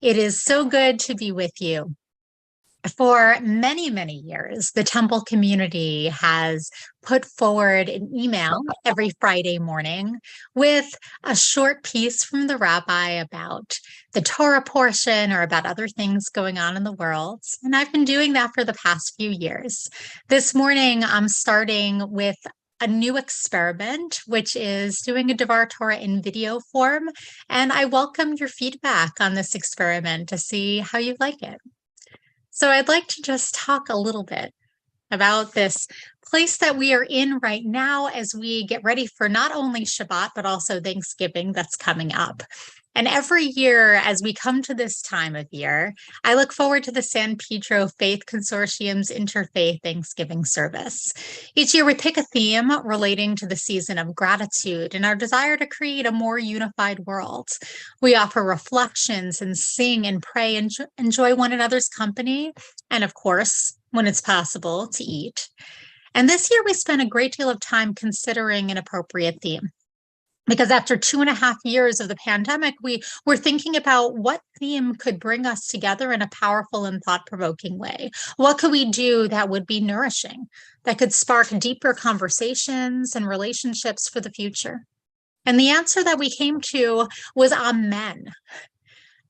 It is so good to be with you. For many, many years, the temple community has put forward an email every Friday morning with a short piece from the rabbi about the Torah portion or about other things going on in the world. And I've been doing that for the past few years. This morning, I'm starting with a new experiment, which is doing a Devar Torah in video form. And I welcome your feedback on this experiment to see how you like it. So I'd like to just talk a little bit about this place that we are in right now as we get ready for not only Shabbat, but also Thanksgiving that's coming up. And every year, as we come to this time of year, I look forward to the San Pedro Faith Consortium's Interfaith Thanksgiving service. Each year, we pick a theme relating to the season of gratitude and our desire to create a more unified world. We offer reflections and sing and pray and enjoy one another's company, and of course, when it's possible, to eat. And this year, we spent a great deal of time considering an appropriate theme. Because after 2.5 years of the pandemic, we were thinking about what theme could bring us together in a powerful and thought-provoking way. What could we do that would be nourishing, that could spark deeper conversations and relationships for the future? And the answer that we came to was Amen.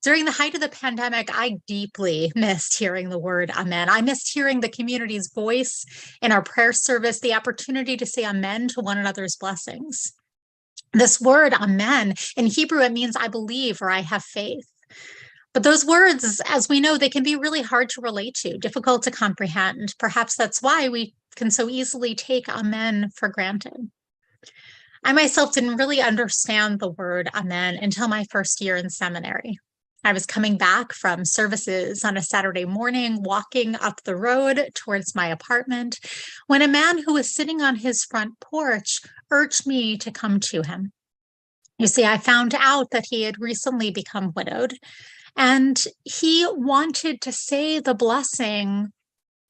During the height of the pandemic, I deeply missed hearing the word Amen. I missed hearing the community's voice in our prayer service, the opportunity to say Amen to one another's blessings. This word, amen, in Hebrew, it means I believe or I have faith. But those words, as we know, they can be really hard to relate to, difficult to comprehend. Perhaps that's why we can so easily take amen for granted. I myself didn't really understand the word amen until my first year in seminary. I was coming back from services on a Saturday morning, walking up the road towards my apartment, when a man who was sitting on his front porch urged me to come to him. You see, I found out that he had recently become widowed, and he wanted to say the blessing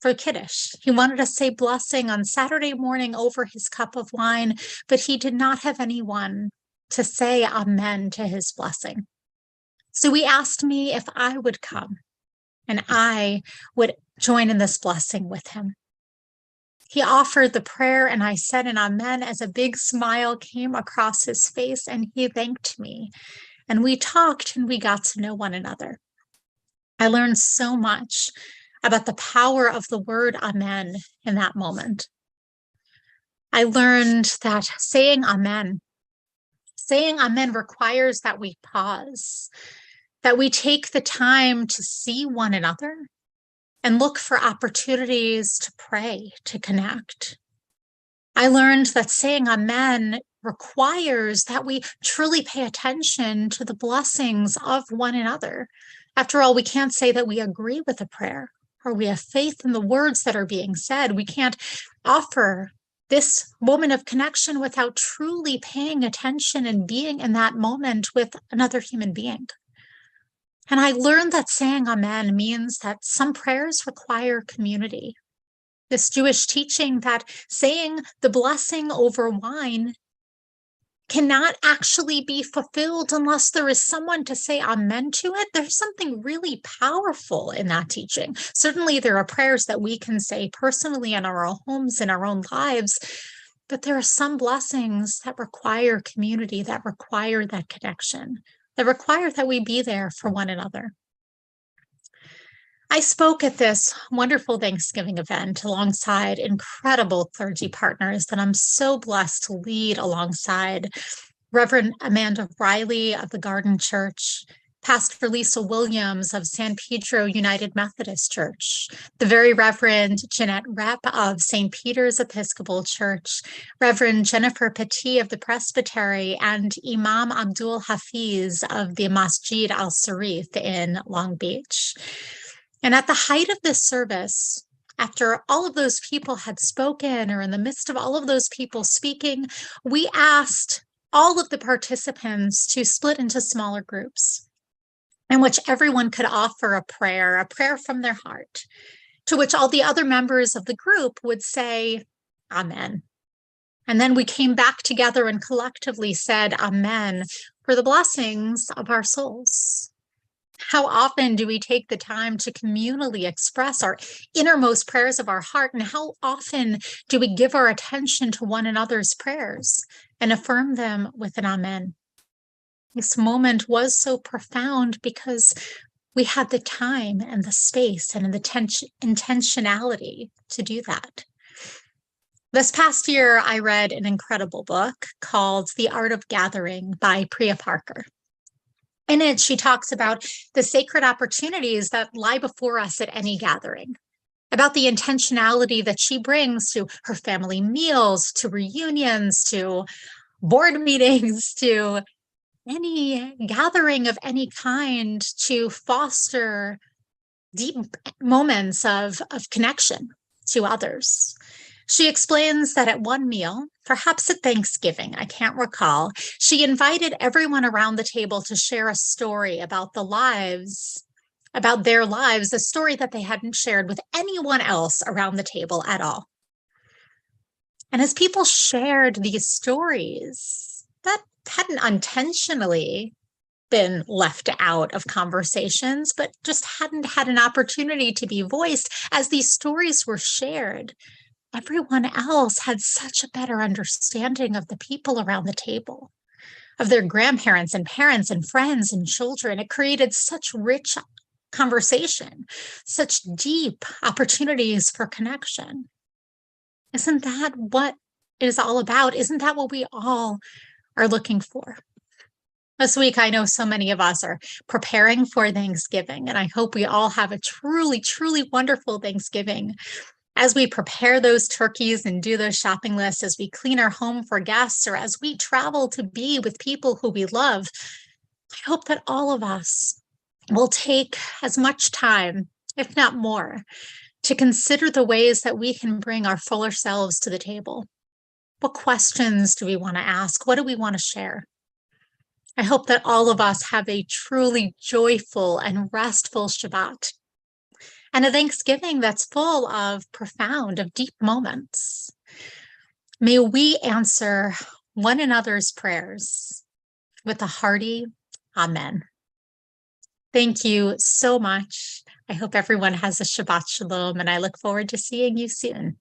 for Kiddush. He wanted to say blessing on Saturday morning over his cup of wine, but he did not have anyone to say amen to his blessing. So he asked me if I would come and I would join in this blessing with him. He offered the prayer and I said an amen as a big smile came across his face and he thanked me. And we talked and we got to know one another. I learned so much about the power of the word amen in that moment. I learned that saying amen requires that we pause, that we take the time to see one another and look for opportunities to pray, to connect. I learned that saying amen requires that we truly pay attention to the blessings of one another. After all, we can't say that we agree with a prayer or we have faith in the words that are being said. We can't offer this moment of connection without truly paying attention and being in that moment with another human being. And I learned that saying amen means that some prayers require community. This Jewish teaching that saying the blessing over wine cannot actually be fulfilled unless there is someone to say amen to it. There's something really powerful in that teaching. Certainly there are prayers that we can say personally in our own homes, in our own lives, but there are some blessings that require community, that require that connection, that require that we be there for one another. I spoke at this wonderful Thanksgiving event alongside incredible clergy partners that I'm so blessed to lead alongside Reverend Amanda Riley of the Garden Church, Pastor Lisa Williams of San Pedro United Methodist Church, the very Reverend Jeanette Repp of St. Peter's Episcopal Church, Reverend Jennifer Petit of the Presbytery, and Imam Abdul Hafiz of the Masjid al-Sarif in Long Beach. And at the height of this service, after all of those people had spoken, or in the midst of all of those people speaking, we asked all of the participants to split into smaller groups in which everyone could offer a prayer from their heart, to which all the other members of the group would say, Amen. And then we came back together and collectively said, Amen, for the blessings of our souls. How often do we take the time to communally express our innermost prayers of our heart? And how often do we give our attention to one another's prayers and affirm them with an amen? This moment was so profound because we had the time and the space and the intentionality to do that. This past year, I read an incredible book called The Art of Gathering by Priya Parker. In it, she talks about the sacred opportunities that lie before us at any gathering, about the intentionality that she brings to her family meals, to reunions, to board meetings, to any gathering of any kind, to foster deep moments of connection to others. She explains that at one meal, perhaps at Thanksgiving, I can't recall, she invited everyone around the table to share a story about their lives, a story that they hadn't shared with anyone else around the table at all. And as people shared these stories that hadn't intentionally been left out of conversations, but just hadn't had an opportunity to be voiced, as these stories were shared, everyone else had such a better understanding of the people around the table, of their grandparents and parents and friends and children. It created such rich conversation, such deep opportunities for connection. Isn't that what it is all about? Isn't that what we all are looking for? This week, I know so many of us are preparing for Thanksgiving, and I hope we all have a truly, truly wonderful Thanksgiving. As we prepare those turkeys and do those shopping lists, as we clean our home for guests, or as we travel to be with people who we love, I hope that all of us will take as much time, if not more, to consider the ways that we can bring our fuller selves to the table. What questions do we want to ask? What do we want to share? I hope that all of us have a truly joyful and restful Shabbat, and a Thanksgiving that's full of profound, of deep moments. May we answer one another's prayers with a hearty amen. Thank you so much. I hope everyone has a Shabbat Shalom, and I look forward to seeing you soon.